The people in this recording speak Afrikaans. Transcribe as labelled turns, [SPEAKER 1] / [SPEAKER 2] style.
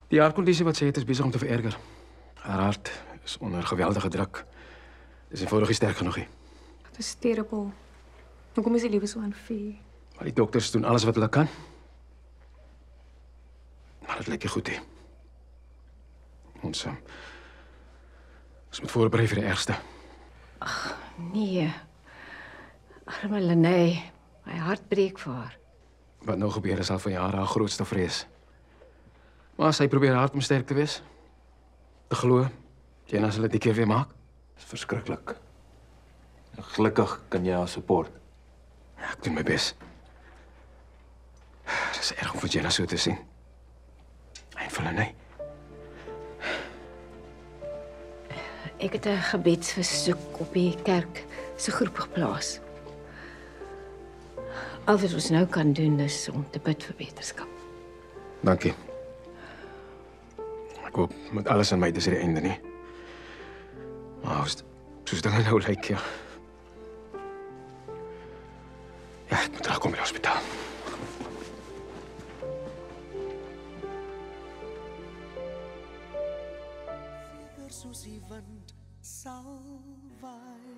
[SPEAKER 1] Die hartkondisie wat sy het is besig om te vererger. Haar hart is onder geweldige druk. Dis eenvoudig nie sterk genoeg nie.
[SPEAKER 2] Dit is terrible. Hoekom is die lewe so unfair?
[SPEAKER 1] Maar die dokters doen alles wat hulle kan. Maar dit lyk nie goed nie. Ons moet voorberei vir die ergste.
[SPEAKER 3] Nee. Arme Lené, my hart breek vir haar.
[SPEAKER 1] Wat nou gebeur is al van jare haar grootste vrees. Maar sy probeer hard om sterk te wees. Te glo, Jenna sal dit die keer weer maak.
[SPEAKER 4] Dis verskriklik. En gelukkig kan jy haar support.
[SPEAKER 1] Ja, ek doen my bes. Dit is erg om vir Jenna so te sien. En vir Lené.
[SPEAKER 3] Ek het 'n gebedsversoek op die kerk se groep geplaas. Al wat ons nou kan doen is om te bid vir beterskap.
[SPEAKER 1] Dankie. Ek hoop met alles aan my dis die einde nie. Maar soos dinge nou lyk, ja. Ja, ek moet terugkom by die hospitaal.
[SPEAKER 5] Soos die wind sal waai.